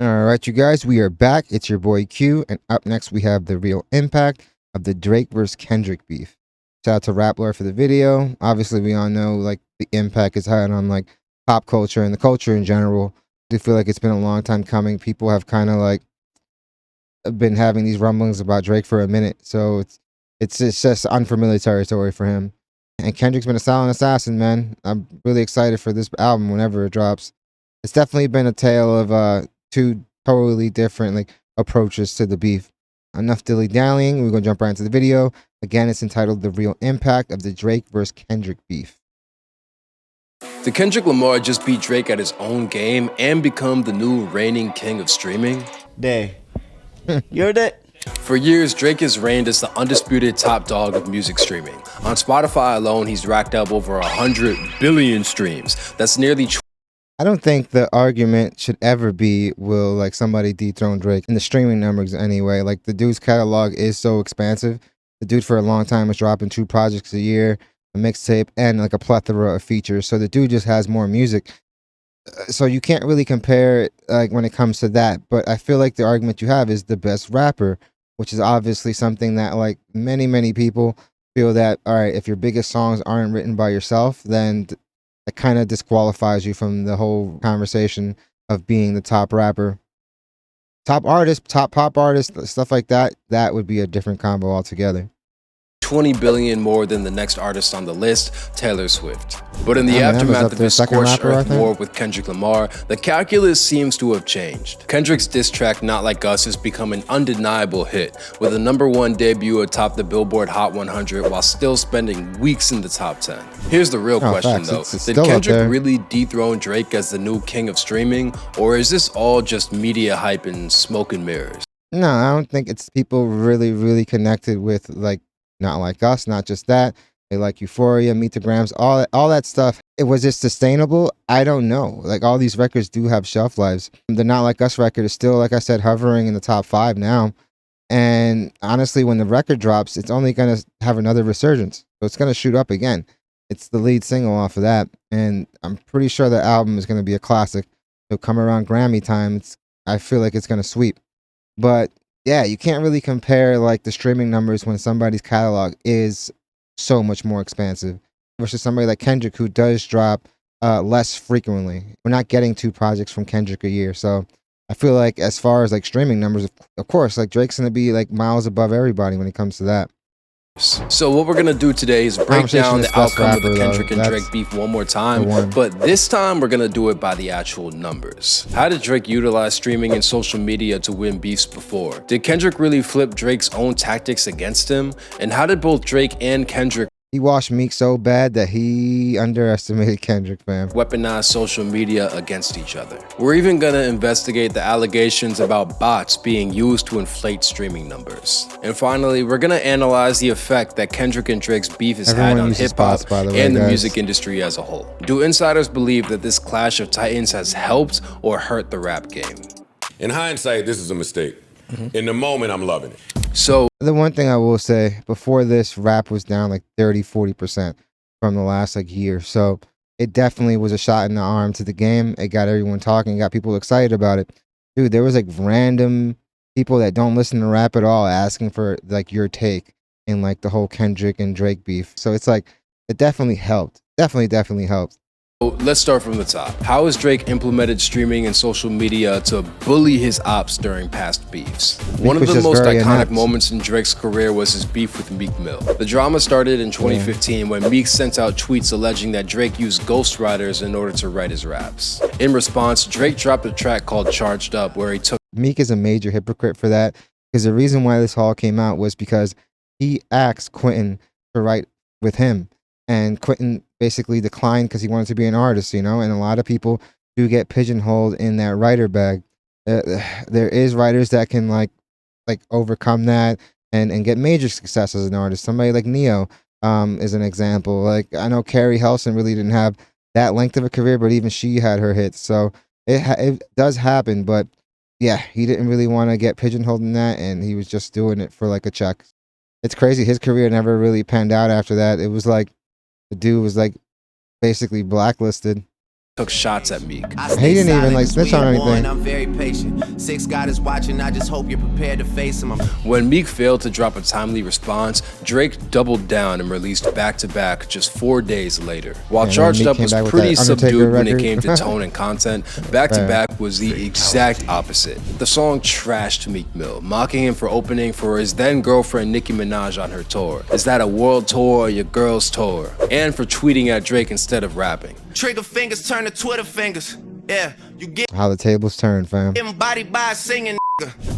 All right, you guys, we are back. It's your boy Q, and up next we have the real impact of the Drake versus Kendrick beef. Shout out to Rappler for the video. Obviously, we all know like the impact it's had on like pop culture and the culture in general. I do feel like it's been a long time coming. People have kind of like been having these rumblings about Drake for a minute, so it's just unfamiliar territory for him. And Kendrick's been a silent assassin, man. I'm really excited for this album whenever it drops. It's definitely been a tale of two totally different like approaches to the beef. Enough dilly dallying. We're gonna jump right into the video. Again, it's entitled "The Real Impact of the Drake vs. Kendrick Beef." Did Kendrick Lamar just beat Drake at his own game and become the new reigning king of streaming? Day. You heard that? For years, Drake has reigned as the undisputed top dog of music streaming. On Spotify alone, he's racked up over 100 billion streams. That's nearly I don't think the argument should ever be will like somebody dethrone Drake in the streaming numbers anyway. Like the dude's catalog is so expansive. The dude for a long time was dropping 2 projects a year, a mixtape, and like a plethora of features. So the dude just has more music. So you can't really compare it, like when it comes to that. But I feel like the argument you have is the best rapper, which is obviously something that like many people feel that all right, if your biggest songs aren't written by yourself, then it kind of disqualifies you from the whole conversation of being the top rapper. Top artist, top pop artist, stuff like that, that would be a different combo altogether. 20 billion more than the next artist on the list, Taylor Swift. But in the Eminem's up aftermath of there, his second scorched rapper, I earth think. war with Kendrick Lamar, the calculus seems to have changed. Kendrick's diss track Not Like Us has become an undeniable hit, with a #1 debut atop the Billboard Hot 100 while still spending weeks in the top 10. Here's the real question facts. though, It's did still up Kendrick there. really dethrone Drake as the new king of streaming, or is this all just media hype and smoke and mirrors? No, I don't think it's people really connected with like Not Like Us, not just that. They like Euphoria, Meet the Grams, all that stuff. It was it sustainable? I don't know. Like all these records do have shelf lives. The Not Like Us record is still, like I said, hovering in the top 5 now. And honestly, when the record drops, it's only gonna have another resurgence. So it's gonna shoot up again. It's the lead single off of that. And I'm pretty sure the album is gonna be a classic. It'll come around Grammy time. I feel like it's gonna sweep. But yeah, you can't really compare like the streaming numbers when somebody's catalog is so much more expansive versus somebody like Kendrick who does drop less frequently. We're not getting 2 projects from Kendrick a year. So I feel like as far as like streaming numbers, of course, like Drake's gonna be like miles above everybody when it comes to that. So what we're gonna do today is break Conversation down is the less outcome of the rapper, though. Kendrick and That's Drake beef one more time, the one. but this time we're gonna do it by the actual numbers. How did Drake utilize streaming and social media to win beefs before? Did Kendrick really flip Drake's own tactics against him? And how did both Drake and Kendrick He washed Meek so bad that he underestimated Kendrick, fam. weaponize social media against each other? We're even gonna investigate the allegations about bots being used to inflate streaming numbers. And finally, we're gonna analyze the effect that Kendrick and Drake's beef has Everyone had on uses hip-hop bots, by the way, and the guys. music industry as a whole. Do insiders believe that this clash of titans has helped or hurt the rap game? In hindsight, this is a mistake. In the moment, I'm loving it. So The one thing I will say, before this, rap was down like 30-40% from the last like year. So it definitely was a shot in the arm to the game. It got everyone talking, got people excited about it. Dude, there was like random people that don't listen to rap at all asking for like your take in like the whole Kendrick and Drake beef. So it's like, it definitely helped. Definitely helped. let's start from the top. How has Drake implemented streaming and social media to bully his ops during past beefs? One of was the just most very iconic inept. moments in Drake's career was his beef with Meek Mill. The drama started in 2015 when Meek sent out tweets alleging that Drake used ghostwriters in order to write his raps. In response, Drake dropped a track called Charged Up where he took Meek is a major hypocrite for that, because the reason why this all came out was because he asked Quentin to write with him, and Quentin basically declined because he wanted to be an artist, you know. And a lot of people do get pigeonholed in that writer bag. There is writers that can like overcome that and get major success as an artist. Somebody like Neo is an example. Like I know Carrie Helson really didn't have that length of a career, but even she had her hits. So it does happen, but yeah, he didn't really want to get pigeonholed in that, and he was just doing it for like a check. It's crazy. His career never really panned out after that. It was like the dude was like basically blacklisted. took shots at Meek. He didn't even like snitch on anything. I'm very patient. Six God is watching. I just hope you're prepared to face him. When Meek failed to drop a timely response, Drake doubled down and released Back to Back just 4 days later. While And then Charged Meek Up came was back with pretty that Undertaker subdued when it record. came to tone and content, Back to Back was the exact opposite. The song trashed Meek Mill, mocking him for opening for his then girlfriend Nicki Minaj on her tour. Is that a world tour or your girl's tour? And for tweeting at Drake instead of rapping. Trigger fingers turn to Twitter fingers. Yeah, you get How the tables turn, fam. embodied by a singing.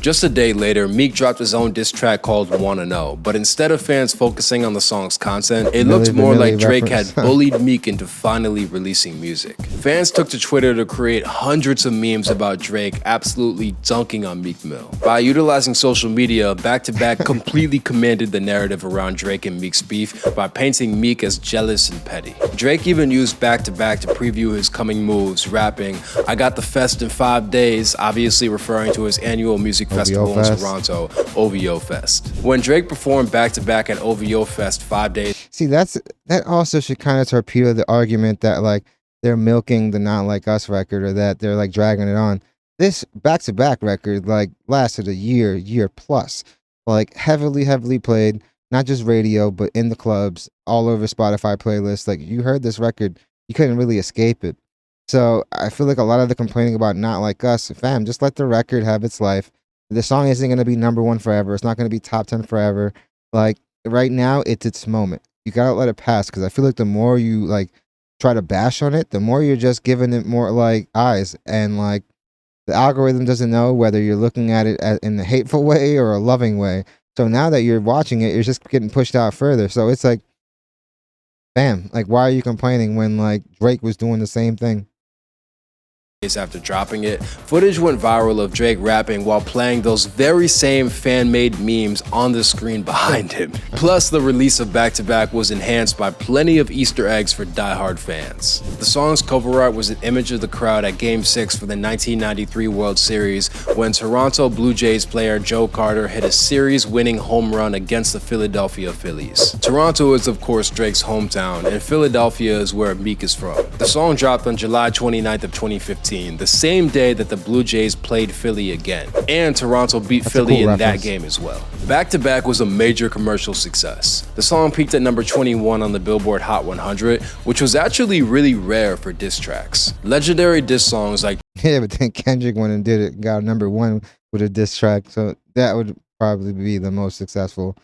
Just a day later, Meek dropped his own diss track called Wanna Know, but instead of fans focusing on the song's content, it looked more like Drake had bullied Meek into finally releasing music. Fans took to Twitter to create hundreds of memes about Drake absolutely dunking on Meek Mill. By utilizing social media, Back to Back completely commanded the narrative around Drake and Meek's beef by painting Meek as jealous and petty. Drake even used Back to Back to preview his coming moves, rapping, "I got the fest in 5 days," obviously referring to his annual music festival in Toronto, OVO Fest. When Drake performed Back to Back at OVO Fest 5 days. See, that also should kind of torpedo the argument that like they're milking the Not Like Us record or that they're like dragging it on. This Back to Back record like lasted a year plus, like heavily played, not just radio but in the clubs, all over Spotify playlists. Like you heard this record, you couldn't really escape it. So I feel like a lot of the complaining about Not Like Us, fam, just let the record have its life. The song isn't going to be number one forever. It's not going to be top 10 forever. Like right now, it's its moment. You got to let it pass because I feel like the more you like try to bash on it, the more you're just giving it more like eyes. And like the algorithm doesn't know whether you're looking at it in a hateful way or a loving way. So now that you're watching it, you're just getting pushed out further. So it's like, bam, like why are you complaining when like Drake was doing the same thing? After dropping it, footage went viral of Drake rapping while playing those very same fan-made memes on the screen behind him. Plus, the release of Back to Back was enhanced by plenty of Easter eggs for diehard fans. The song's cover art was an image of the crowd at Game 6 for the 1993 World Series when Toronto Blue Jays player Joe Carter hit a series-winning home run against the Philadelphia Phillies. Toronto is, of course, Drake's hometown, and Philadelphia is where Meek is from. The song dropped on July 29th of 2015. The same day that the Blue Jays played Philly again, and Toronto beat Philly in that game as well. Back to Back was a major commercial success. The song peaked at number 21 on the Billboard Hot 100, which was actually really rare for diss tracks. Legendary diss songs like Yeah, but then Kendrick went and did it, got number one with a diss track, so that would probably be the most successful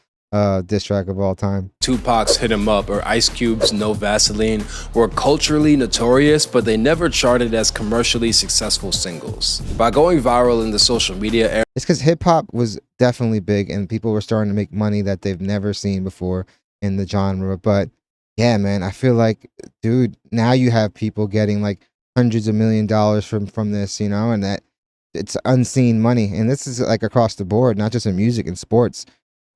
diss track of all time. Tupac's Hit 'Em Up or Ice Cube's No Vaseline were culturally notorious, but they never charted as commercially successful singles. By going viral in the social media era, It's because hip hop was definitely big and people were starting to make money that they've never seen before in the genre. But yeah, man, I feel like, dude, now you have people getting like hundreds of $1 million from this, you know, and that it's unseen money. And this is like across the board, not just in music and sports.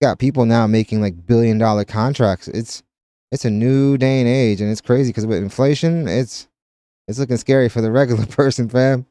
Got people now making like $1 billion contracts. It's a new day and age, and it's crazy because with inflation, it's looking scary for the regular person, fam.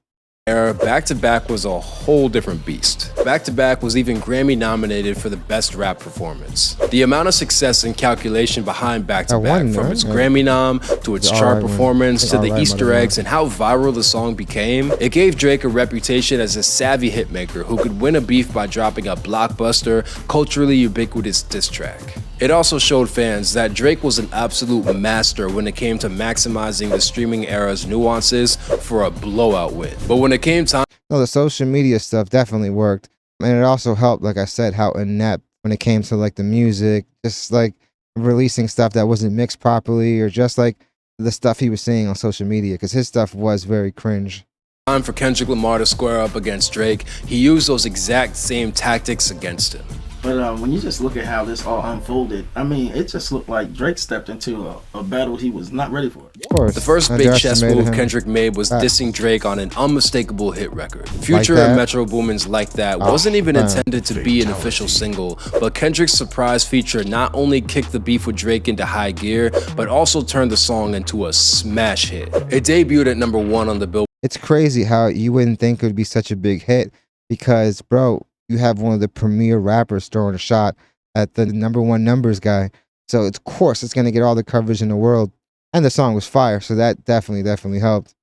Back to Back was a whole different beast. Back to Back was even Grammy nominated for the best rap performance. The amount of success and calculation behind Back to Back, from its Grammy nom to its chart performance to the Easter eggs and how viral the song became, it gave Drake a reputation as a savvy hitmaker who could win a beef by dropping a blockbuster, culturally ubiquitous diss track. It also showed fans that Drake was an absolute master when it came to maximizing the streaming era's nuances for a blowout win. But when it came time, No, the social media stuff definitely worked. And it also helped, like I said, how inept when it came to like the music, just like releasing stuff that wasn't mixed properly or just like the stuff he was saying on social media, because his stuff was very cringe. time for Kendrick Lamar to square up against Drake, he used those exact same tactics against him. But when you just look at how this all unfolded, I mean, it just looked like Drake stepped into a battle he was not ready for. Of course. The first big chess move him. Kendrick made was dissing Drake on an unmistakable hit record. Future and Metro Boomin's Like That wasn't even intended to be an official single, but Kendrick's surprise feature not only kicked the beef with Drake into high gear, but also turned the song into a smash hit. It debuted at #1 on the Billboard. It's crazy how you wouldn't think it would be such a big hit because, bro, you have one of the premier rappers throwing a shot at the #1 numbers guy. So, of course, it's going to get all the coverage in the world. And the song was fire, so that definitely helped.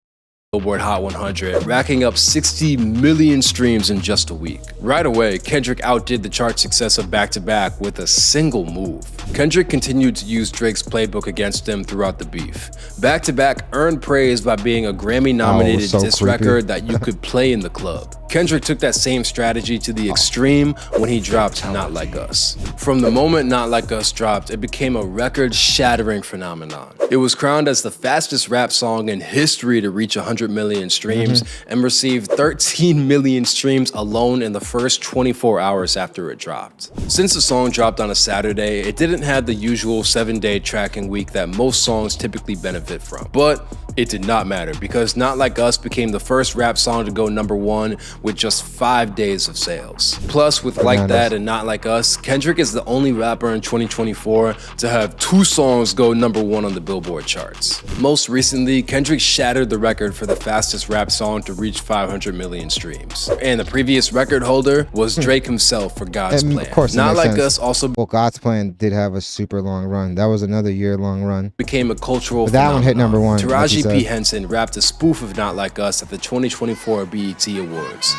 Billboard Hot 100, racking up 60 million streams in just a week. Right away, Kendrick outdid the chart success of Back to Back with a single move. Kendrick continued to use Drake's playbook against him throughout the beef. Back to Back earned praise by being a Grammy-nominated diss record that you could play in the club. Kendrick took that same strategy to the extreme when he dropped Not Like Us. From the moment Not Like Us dropped, it became a record-shattering phenomenon. It was crowned as the fastest rap song in history to reach 100 million streams and received 13 million streams alone in the first 24 hours after it dropped. Since the song dropped on a Saturday, it didn't have the usual 7-day tracking week that most songs typically benefit from. But it did not matter because Not Like Us became the first rap song to go #1 with just 5 days of sales. Plus, with Like That and Not Like Us, Kendrick is the only rapper in 2024 to have 2 songs go #1 on the Billboard charts. Most recently, Kendrick shattered the record for the fastest rap song to reach 500 million streams. And the previous record holder was Drake himself for God's Plan. Of course, Not Like sense. Us also God's Plan did have a super long run. That was another year-long run. became a cultural But that one hit phenomenon. #1. Taraji like P. Henson rapped a spoof of Not Like Us at the 2024 BET Awards.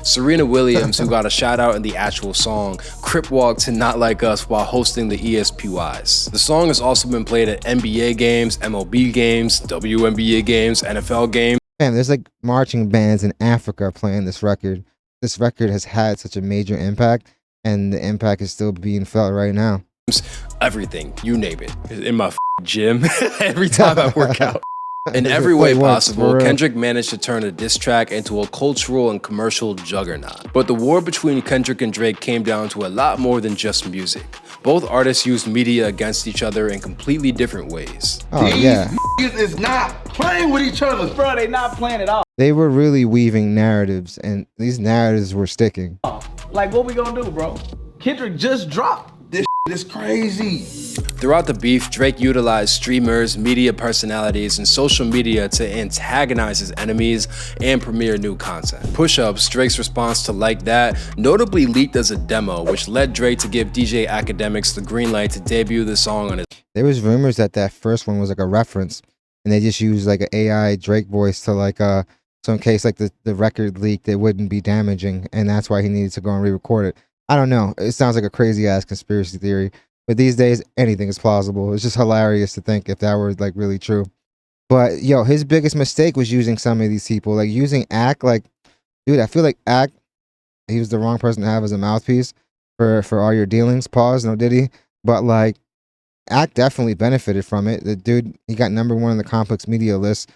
Serena Williams, who got a shout out in the actual song, crip walked to Not Like Us while hosting the ESPYs. The song has also been played at NBA games, MLB games, WNBA games, NFL games. Man, there's like marching bands in Africa playing this record. This record has had such a major impact, and the impact is still being felt right now. Everything, you name it. In my gym, every time I work out. In every way possible, Kendrick managed to turn a diss track into a cultural and commercial juggernaut. But the war between Kendrick and Drake came down to a lot more than just music. Both artists used media against each other in completely different ways. Oh, yeah. These is not playing with each other. Bro, they not playing at all. They were really weaving narratives, and these narratives were sticking. Like, what we gonna do, bro? Kendrick just dropped. This is crazy. Throughout the beef, Drake utilized streamers, media personalities, and social media to antagonize his enemies and premiere new content. Push-Ups, Drake's response to Like That, notably leaked as a demo, which led Drake to give DJ Akademiks the green light to debut the song on his. There was rumors that that first one was like a reference, and they just used like an AI Drake voice to like so in case like the record leaked, it wouldn't be damaging, and that's why he needed to go and re-record it. I don't know. It sounds like a crazy ass conspiracy theory. But these days, anything is plausible. It's just hilarious to think if that were like really true. But yo, his biggest mistake was using some of these people, like using Ack. Like, dude, I feel like Ack, he was the wrong person to have as a mouthpiece for all your dealings. Pause, no diddy. But like, Ack definitely benefited from it. The dude, he got #1 on the Complex Media list.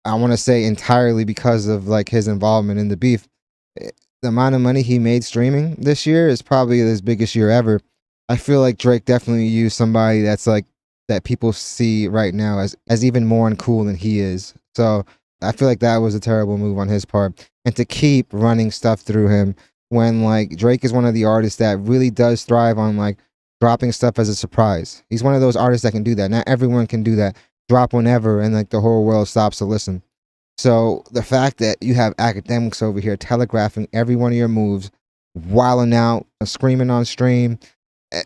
I want to say entirely because of like his involvement in the beef. The amount of money he made streaming this year is probably his biggest year ever. I feel like Drake definitely used somebody that's like that people see right now as even more uncool than he is. So I feel like that was a terrible move on his part. And to keep running stuff through him when like Drake is one of the artists that really does thrive on like dropping stuff as a surprise. He's one of those artists that can do that. Not everyone can do that. Drop whenever and like the whole world stops to listen. So the fact that you have Akademiks over here telegraphing every one of your moves, wilding out, screaming on stream,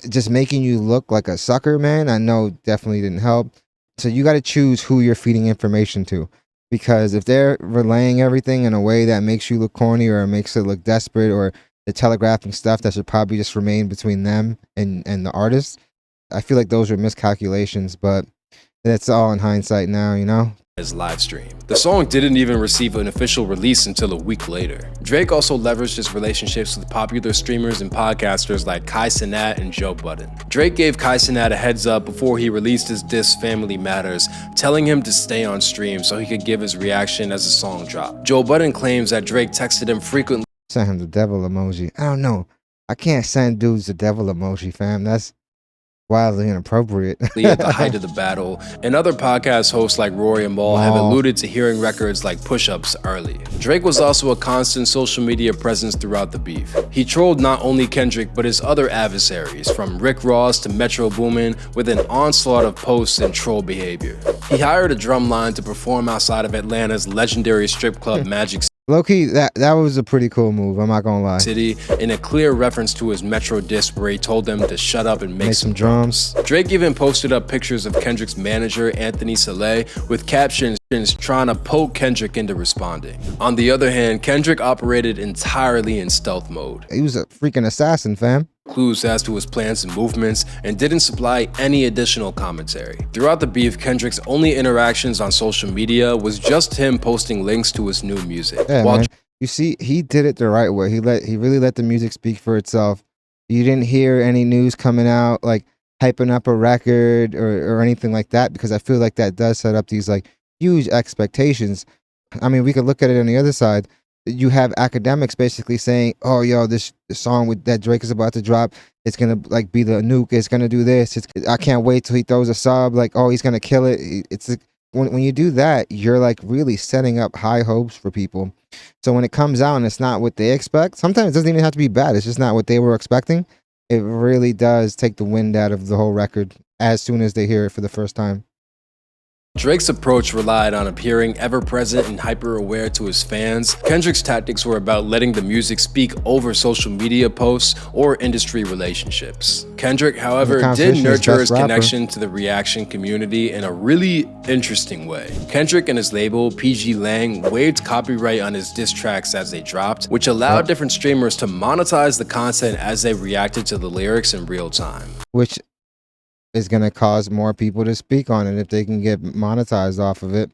just making you look like a sucker, man, I know definitely didn't help. So you got to choose who you're feeding information to, because if they're relaying everything in a way that makes you look corny or makes it look desperate, or they're telegraphing stuff that should probably just remain between them and the artist, I feel like those are miscalculations, but that's all in hindsight now, you know? His live stream. The song didn't even receive an official release until a week later. Drake also leveraged his relationships with popular streamers and podcasters like Kai Cenat and Joe Budden. Drake gave Kai Cenat a heads up before he released his diss Family Matters, telling him to stay on stream so he could give his reaction as the song dropped. Joe Budden claims that Drake texted him frequently. Send him the devil emoji. I don't know. I can't send dudes the devil emoji, fam. That's wildly inappropriate. At the height of the battle, and other podcast hosts like Rory and Maul have alluded to hearing records like Push-Ups early. Drake was also a constant social media presence throughout the beef. He trolled not only Kendrick but his other adversaries, from Rick Ross to Metro Boomin, with an onslaught of posts and troll behavior. He hired a drum line to perform outside of Atlanta's legendary strip club Magic Low-key, that was a pretty cool move. I'm not gonna lie. City in a clear reference to his Metro disc where he told them to shut up and make some drums. Drake even posted up pictures of Kendrick's manager, Anthony Saleh, with captions trying to poke Kendrick into responding. On the other hand, Kendrick operated entirely in stealth mode. He was a freaking assassin, fam. Clues as to his plans and movements, and didn't supply any additional commentary. Throughout the beef, Kendrick's only interactions on social media was just him posting links to his new music. Yeah, man. You see, he did it the right way. He really let the music speak for itself. You didn't hear any news coming out like hyping up a record or anything like that, because I feel like that does set up these like huge expectations. I mean, we could look at it on the other side. You have academics basically saying, "Oh, yo, this song that Drake is about to drop, it's gonna like be the nuke. It's gonna do this. I can't wait till he throws a sub. Like, oh, he's gonna kill it." It's like, when you do that, you're like really setting up high hopes for people. So when it comes out and it's not what they expect, sometimes it doesn't even have to be bad. It's just not what they were expecting. It really does take the wind out of the whole record as soon as they hear it for the first time. Drake's approach relied on appearing ever-present and hyper-aware to his fans. Kendrick's tactics were about letting the music speak over social media posts or industry relationships. Kendrick, however, did nurture his connection to the reaction community in a really interesting way. Kendrick and his label, PG Lang, waived copyright on his diss tracks as they dropped, which allowed different streamers to monetize the content as they reacted to the lyrics in real time. Which is going to cause more people to speak on it if they can get monetized off of it.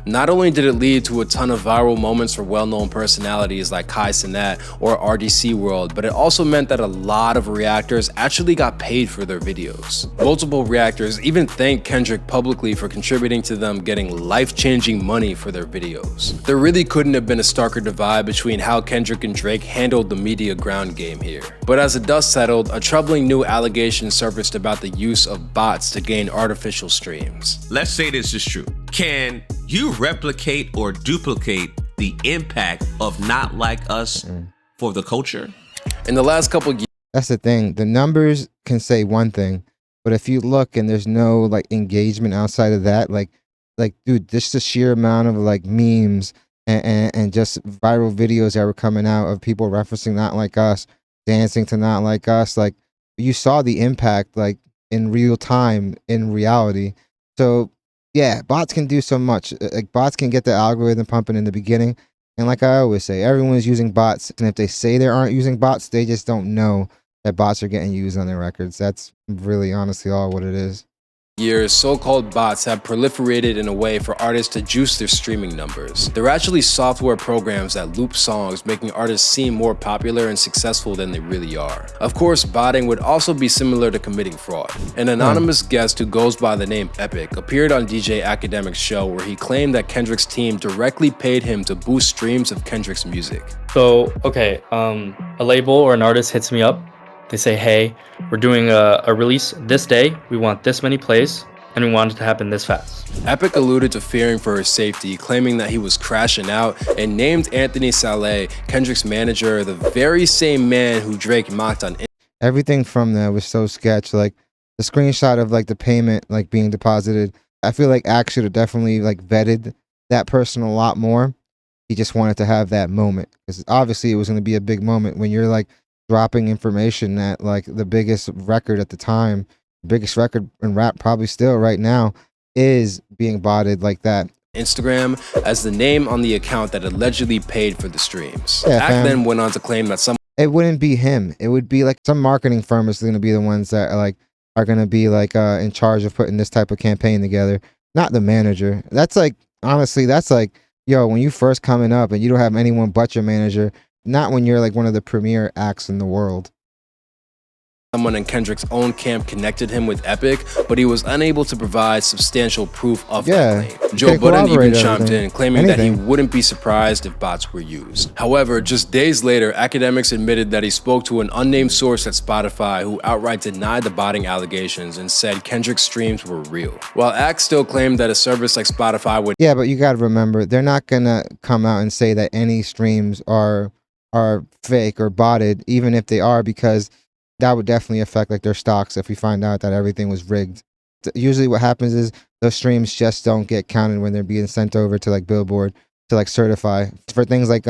Not only did it lead to a ton of viral moments for well-known personalities like Kai Cenat or RDC World, but it also meant that a lot of reactors actually got paid for their videos. Multiple reactors even thanked Kendrick publicly for contributing to them getting life-changing money for their videos. There really couldn't have been a starker divide between how Kendrick and Drake handled the media ground game here. But as the dust settled, a troubling new allegation surfaced about the use of bots to gain artificial streams. Let's say this is true. Can you replicate or duplicate the impact of Not Like Us for the culture? In the last couple years, that's the thing. The numbers can say one thing, but if you look and there's no like engagement outside of that, like dude, just the sheer amount of like memes and just viral videos that were coming out of people referencing Not Like Us, dancing to Not Like Us, like you saw the impact like in real time, in reality. So yeah, bots can do so much. Like bots can get the algorithm pumping in the beginning. And like I always say, everyone's using bots. And if they say they aren't using bots, they just don't know that bots are getting used on their records. That's really honestly all what it is. So-called bots have proliferated in a way for artists to juice their streaming numbers. They're actually software programs that loop songs, making artists seem more popular and successful than they really are. Of course, botting would also be similar to committing fraud. An anonymous guest who goes by the name Epic appeared on DJ Akademiks' show where he claimed that Kendrick's team directly paid him to boost streams of Kendrick's music. So, okay, a label or an artist hits me up. They say, hey, we're doing a release this day. We want this many plays, and we want it to happen this fast. Epic alluded to fearing for his safety, claiming that he was crashing out, and named Anthony Saleh, Kendrick's manager, the very same man who Drake mocked on. Everything from that was so sketch. Like the screenshot of like the payment like being deposited. I feel like Axe should have definitely like vetted that person a lot more. He just wanted to have that moment because obviously it was going to be a big moment when you're like dropping information that like the biggest record at the time, biggest record in rap probably still right now, is being botted like that. Instagram as the name on the account that allegedly paid for the streams. Act then went on to claim that it wouldn't be him. It would be like some marketing firm is going to be the ones that are going to be like in charge of putting this type of campaign together, not the manager. That's like, honestly, that's like, yo, when you first coming up and you don't have anyone but your manager, not when you're like one of the premier acts in the world. Someone in Kendrick's own camp connected him with Epic, but he was unable to provide substantial proof of that claim. Joe Budden even chimed in, claiming that he wouldn't be surprised if bots were used. However, just days later, Akademiks admitted that he spoke to an unnamed source at Spotify who outright denied the botting allegations and said Kendrick's streams were real. While Axe still claimed that a service like Spotify would— Yeah, but you gotta remember, they're not gonna come out and say that any streams are fake or botted, even if they are, because that would definitely affect like their stocks if we find out that everything was rigged. Usually what happens is those streams just don't get counted when they're being sent over to like Billboard to like certify for things like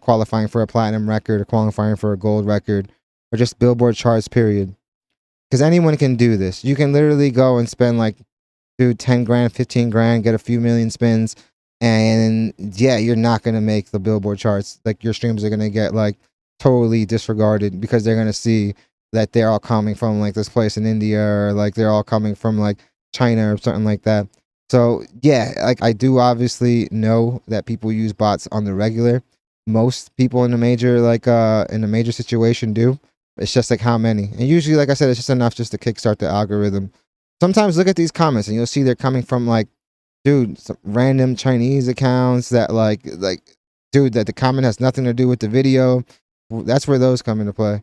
qualifying for a platinum record or qualifying for a gold record or just Billboard charts period. Because anyone can do this. You can literally go and spend like, dude, 10 grand, 15 grand, get a few million spins, and yeah, you're not gonna make the Billboard charts. Like your streams are gonna get like totally disregarded because they're gonna see that they're all coming from like this place in India or like they're all coming from like China or something like that. So yeah, like I do obviously know that people use bots on the regular. Most people in the major in a major situation do. It's just like how many. And usually, like I said, it's just enough just to kickstart the algorithm. Sometimes look at these comments and you'll see they're coming from like, dude, some random Chinese accounts that dude, that the comment has nothing to do with the video. That's where those come into play.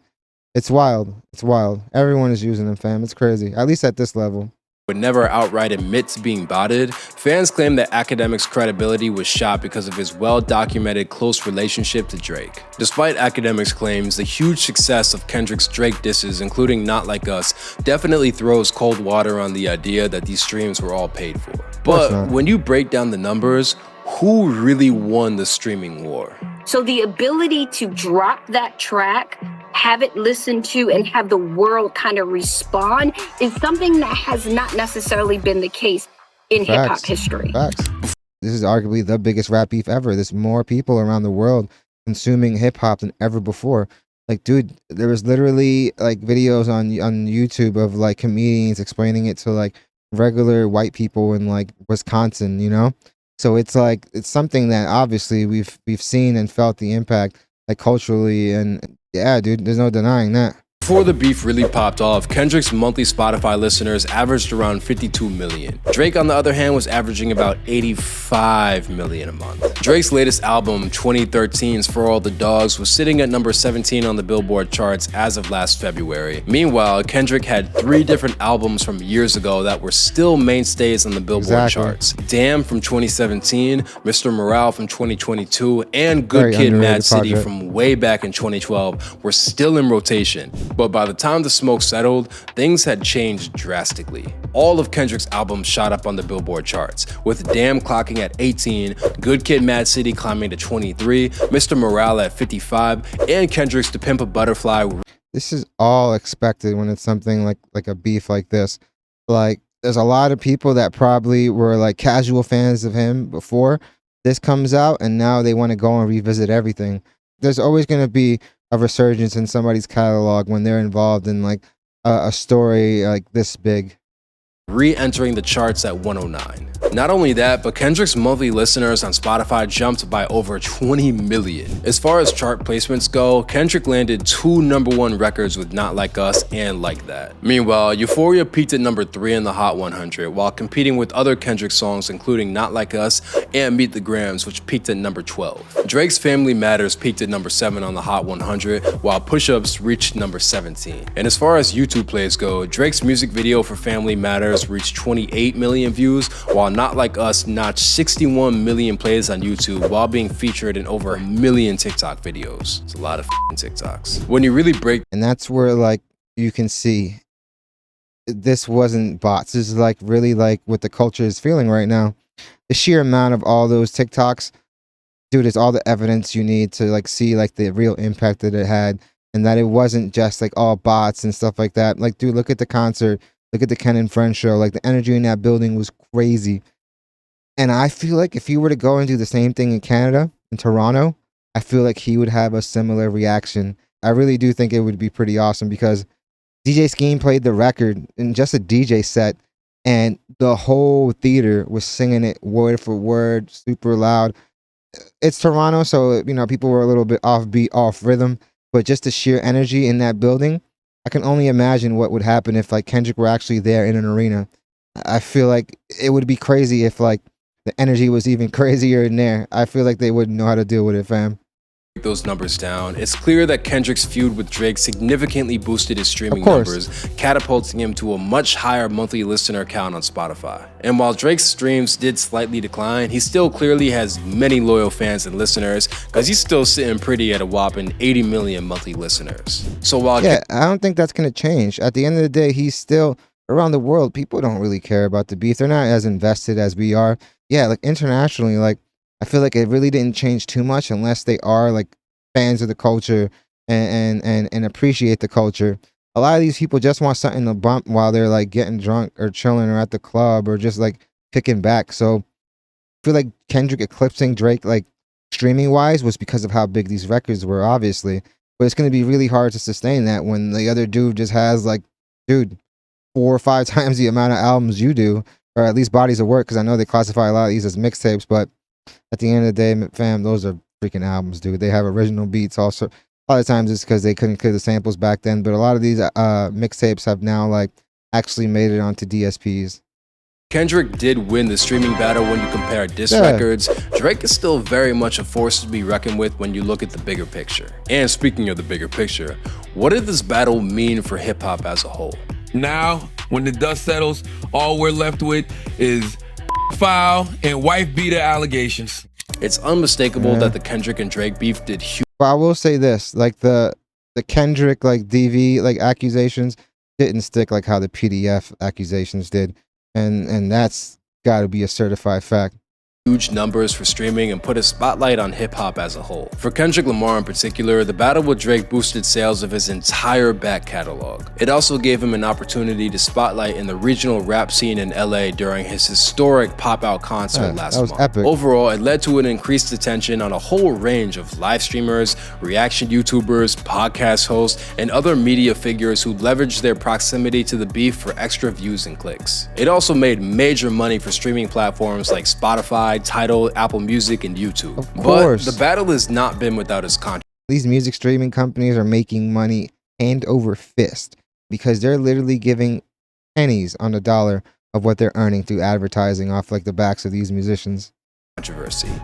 It's wild. It's wild. Everyone is using them, fam. It's crazy. At least at this level. Would never outright admit to being botted, fans claim that Akademiks' credibility was shot because of his well-documented close relationship to Drake. Despite Akademiks' claims, the huge success of Kendrick's Drake disses, including Not Like Us, definitely throws cold water on the idea that these streams were all paid for. But when you break down the numbers, who really won the streaming war? So the ability to drop that track, have it listened to, and have the world kind of respond is something that has not necessarily been the case in hip-hop history. Facts. This is arguably the biggest rap beef ever. There's more people around the world consuming hip-hop than ever before. Like, dude, there was literally like videos on YouTube of like comedians explaining it to like regular white people in like Wisconsin, you know? So it's like, it's something that obviously we've seen and felt the impact like culturally, and yeah, dude, there's no denying that. Before the beef really popped off, Kendrick's monthly Spotify listeners averaged around 52 million. Drake, on the other hand, was averaging about 85 million a month. Drake's latest album, 2013's For All the Dogs, was sitting at number 17 on the Billboard charts as of last February. Meanwhile, Kendrick had 3 different albums from years ago that were still mainstays on the Billboard charts. Damn from 2017, Mr. Morale from 2022, and Good Kid, Mad City from way back in 2012 were still in rotation. But by the time the smoke settled, things had changed drastically. All of Kendrick's albums shot up on the Billboard charts, with Damn clocking at 18, Good Kid Mad City climbing to 23, Mr. Morale at 55, and Kendrick's To Pimp a Butterfly. This is all expected when it's something like a beef like this. Like, there's a lot of people that probably were like casual fans of him before this comes out, and now they want to go and revisit everything. There's always going to be a resurgence in somebody's catalog when they're involved in like a story like this big. Re-entering the charts at 109. Not only that, but Kendrick's monthly listeners on Spotify jumped by over 20 million. As far as chart placements go, Kendrick landed 2 #1 records with Not Like Us and Like That. Meanwhile, Euphoria peaked at number 3 in the Hot 100, while competing with other Kendrick songs including Not Like Us and Meet the Grams, which peaked at number 12. Drake's Family Matters peaked at number 7 on the Hot 100, while Push-Ups reached number 17. And as far as YouTube plays go, Drake's music video for Family Matters reached 28 million views, while Not Like Us notched 61 million plays on YouTube while being featured in over 1 million TikTok videos. It's a lot of TikToks. When you really break, and that's where like you can see this wasn't bots. This is like really like what the culture is feeling right now. The sheer amount of all those TikToks, dude, is all the evidence you need to like see like the real impact that it had, and that it wasn't just like all bots and stuff like that. Like, dude, look at the concert. Look at the Ken and Friends show. Like, the energy in that building was crazy. And I feel like if you were to go and do the same thing in Canada, in Toronto, I feel like he would have a similar reaction. I really do think it would be pretty awesome because DJ Scheme played the record in just a DJ set, and the whole theater was singing it word for word, super loud. It's Toronto, so, you know, people were a little bit off beat, off rhythm, but just the sheer energy in that building, I can only imagine what would happen if like Kendrick were actually there in an arena. I feel like it would be crazy if like the energy was even crazier in there. I feel like they wouldn't know how to deal with it, fam. Those numbers down, it's clear that Kendrick's feud with Drake significantly boosted his streaming numbers, catapulting him to a much higher monthly listener count on Spotify. And while Drake's streams did slightly decline, he still clearly has many loyal fans and listeners, because he's still sitting pretty at a whopping 80 million monthly listeners. So while I don't think that's going to change. At the end of the day, he's still around the world. People don't really care about the beef. They're not as invested as we are. Yeah, like internationally, like I feel like it really didn't change too much unless they are like fans of the culture and appreciate the culture. A lot of these people just want something to bump while they're like getting drunk or chilling or at the club or just like kicking back. So I feel like Kendrick eclipsing Drake like streaming wise was because of how big these records were, obviously. But it's gonna be really hard to sustain that when the other dude just has like, dude, 4 or 5 times the amount of albums you do, or at least bodies of work. Because I know they classify a lot of these as mixtapes, but at the end of the day, fam, those are freaking albums, dude. They have original beats. Also, a lot of times it's because they couldn't clear the samples back then. But a lot of these mixtapes have now like actually made it onto DSPs. Kendrick did win the streaming battle when you compare diss records. Drake is still very much a force to be reckoned with when you look at the bigger picture. And speaking of the bigger picture, what did this battle mean for hip-hop as a whole? Now, when the dust settles, all we're left with is file and wife beater allegations. It's unmistakable that the Kendrick and Drake beef did huge. But I will say this, like the Kendrick like DV like accusations didn't stick like how the PDF accusations did. And that's got to be a certified fact. Huge numbers for streaming and put a spotlight on hip-hop as a whole. For Kendrick Lamar in particular, the battle with Drake boosted sales of his entire back catalog. It also gave him an opportunity to spotlight in the regional rap scene in LA during his historic pop-out concert last month. Epic. Overall, it led to an increased attention on a whole range of live streamers, reaction YouTubers, podcast hosts, and other media figures who leveraged their proximity to the beef for extra views and clicks. It also made major money for streaming platforms like Spotify, Tidal, Apple Music, and YouTube. Of course. But the battle has not been without its controversy. These music streaming companies are making money hand over fist because they're literally giving pennies on the dollar of what they're earning through advertising off like the backs of these musicians.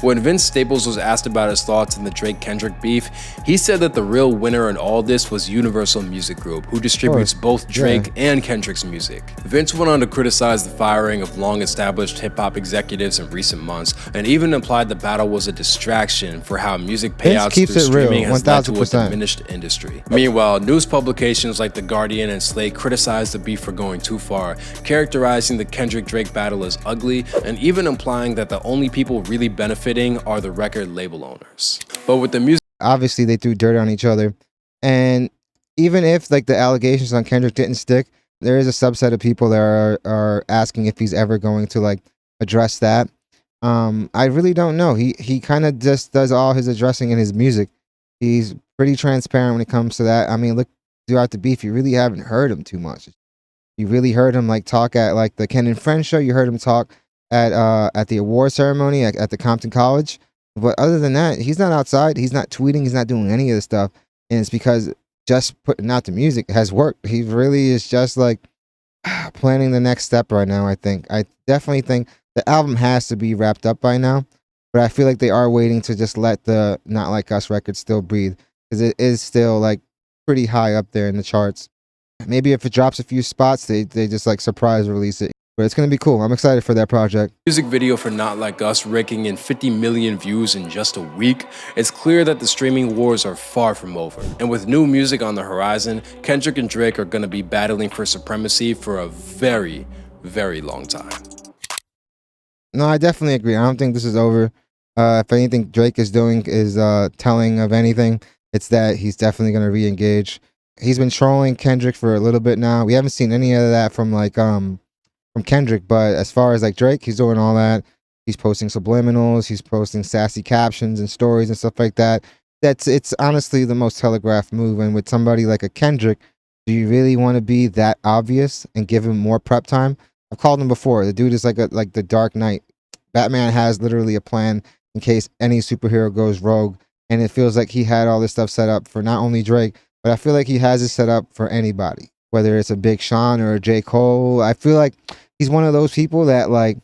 When Vince Staples was asked about his thoughts on the Drake-Kendrick beef, he said that the real winner in all this was Universal Music Group, who distributes both Drake and Kendrick's music. Vince went on to criticize the firing of long-established hip-hop executives in recent months, and even implied the battle was a distraction for how music payouts through streaming has led to a diminished industry. Meanwhile, news publications like The Guardian and Slate criticized the beef for going too far, characterizing the Kendrick-Drake battle as ugly, and even implying that the only people really benefiting are the record label owners. But with the music, obviously they threw dirt on each other, and even if like the allegations on Kendrick didn't stick, there is a subset of people that are asking if he's ever going to like address that. I really don't know. He kind of just does all his addressing in his music. He's pretty transparent when it comes to that. I mean, look throughout the beef, you really haven't heard him too much. You really heard him like talk at like the Ken and Friends show. You heard him talk at the award ceremony at the Compton College. But other than that, he's not outside. He's not tweeting. He's not doing any of this stuff. And it's because just putting out the music has worked. He really is just like planning the next step right now, I think. I definitely think the album has to be wrapped up by now. But I feel like they are waiting to just let the Not Like Us record still breathe. Because it is still like pretty high up there in the charts. Maybe if it drops a few spots, they just like surprise release it. But it's going to be cool. I'm excited for that project. Music video for Not Like Us raking in 50 million views in just a week, it's clear that the streaming wars are far from over. And with new music on the horizon, Kendrick and Drake are going to be battling for supremacy for a very, very long time. No, I definitely agree. I don't think this is over. If anything Drake is doing is telling of anything, it's that he's definitely going to re-engage. He's been trolling Kendrick for a little bit now. We haven't seen any of that from like from Kendrick, but as far as like Drake, he's doing all that. He's posting subliminals, he's posting sassy captions and stories and stuff like that. It's honestly the most telegraphed move. And with somebody like a Kendrick, do you really want to be that obvious and give him more prep time? I've called him before. The dude is like the Dark Knight. Batman has literally a plan in case any superhero goes rogue, and it feels like he had all this stuff set up for not only Drake, but I feel like he has it set up for anybody, whether it's a Big Sean or a J. Cole. I feel like he's one of those people that like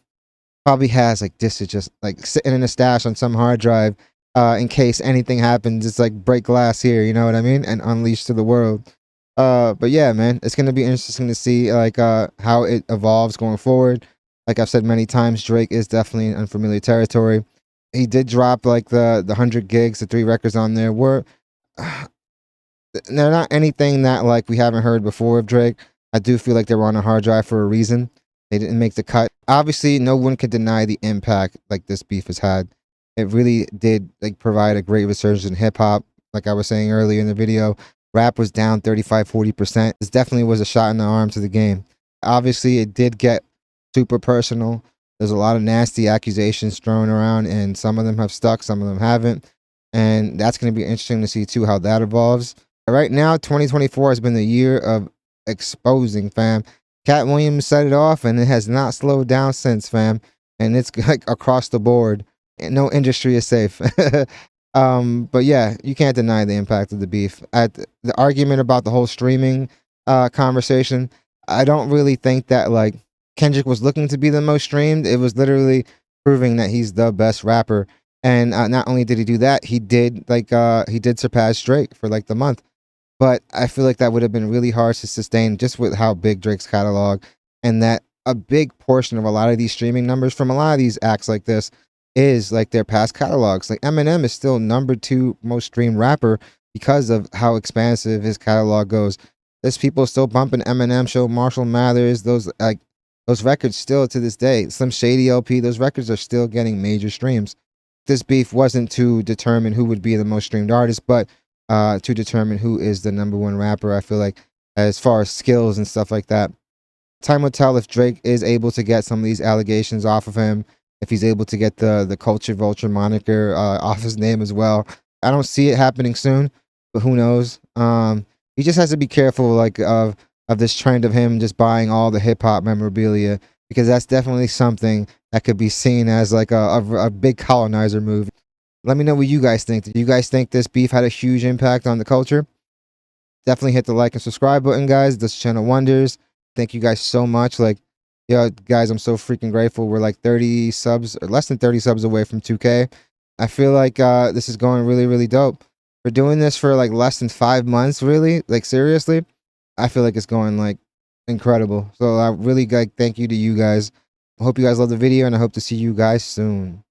probably has like this is just like sitting in a stash on some hard drive in case anything happens. It's like break glass here, you know what I mean, and unleash to the world. But yeah, man, it's gonna be interesting to see like how it evolves going forward. Like I've said many times, Drake is definitely in unfamiliar territory. He did drop like the 100 gigs, the 3 records on there were they're not anything that like we haven't heard before of Drake. I do feel like they were on a hard drive for a reason. They didn't make the cut. Obviously, no one can deny the impact like this beef has had. It really did like provide a great resurgence in hip hop. Like I was saying earlier in the video, rap was down 35-40%. This definitely was a shot in the arm to the game. Obviously, it did get super personal. There's a lot of nasty accusations thrown around, and some of them have stuck, some of them haven't. And that's going to be interesting to see too how that evolves. Right now, 2024 has been the year of exposing, fam. Cat Williams set it off, and it has not slowed down since, fam. And it's like across the board. And no industry is safe. But yeah, you can't deny the impact of the beef. At the argument about the whole streaming conversation, I don't really think that like Kendrick was looking to be the most streamed. It was literally proving that he's the best rapper. And not only did he do that, he did surpass Drake for like the month. But I feel like that would have been really hard to sustain just with how big Drake's catalog, and that a big portion of a lot of these streaming numbers from a lot of these acts like this is like their past catalogs. Like Eminem is still #2 most streamed rapper because of how expansive his catalog goes. There's people still bumping Eminem show, Marshall Mathers, those records still to this day. Slim Shady LP, those records are still getting major streams. This beef wasn't to determine who would be the most streamed artist, but to determine who is the #1 rapper. I feel like as far as skills and stuff like that, time will tell if Drake is able to get some of these allegations off of him, if he's able to get the Culture Vulture moniker off his name as well. I don't see it happening soon, but who knows? He just has to be careful, like of this trend of him just buying all the hip hop memorabilia, because that's definitely something that could be seen as like a big colonizer move. Let me know what you guys think. Do you guys think this beef had a huge impact on the culture? Definitely hit the like and subscribe button, guys. This channel wonders. Thank you guys so much. Like, yo, guys, I'm so freaking grateful. We're like 30 subs, or less than 30 subs away from 2K. I feel like this is going really, really dope. We're doing this for like less than 5 months, really. Like, seriously, I feel like it's going like incredible. So I really like thank you to you guys. I hope you guys love the video, and I hope to see you guys soon.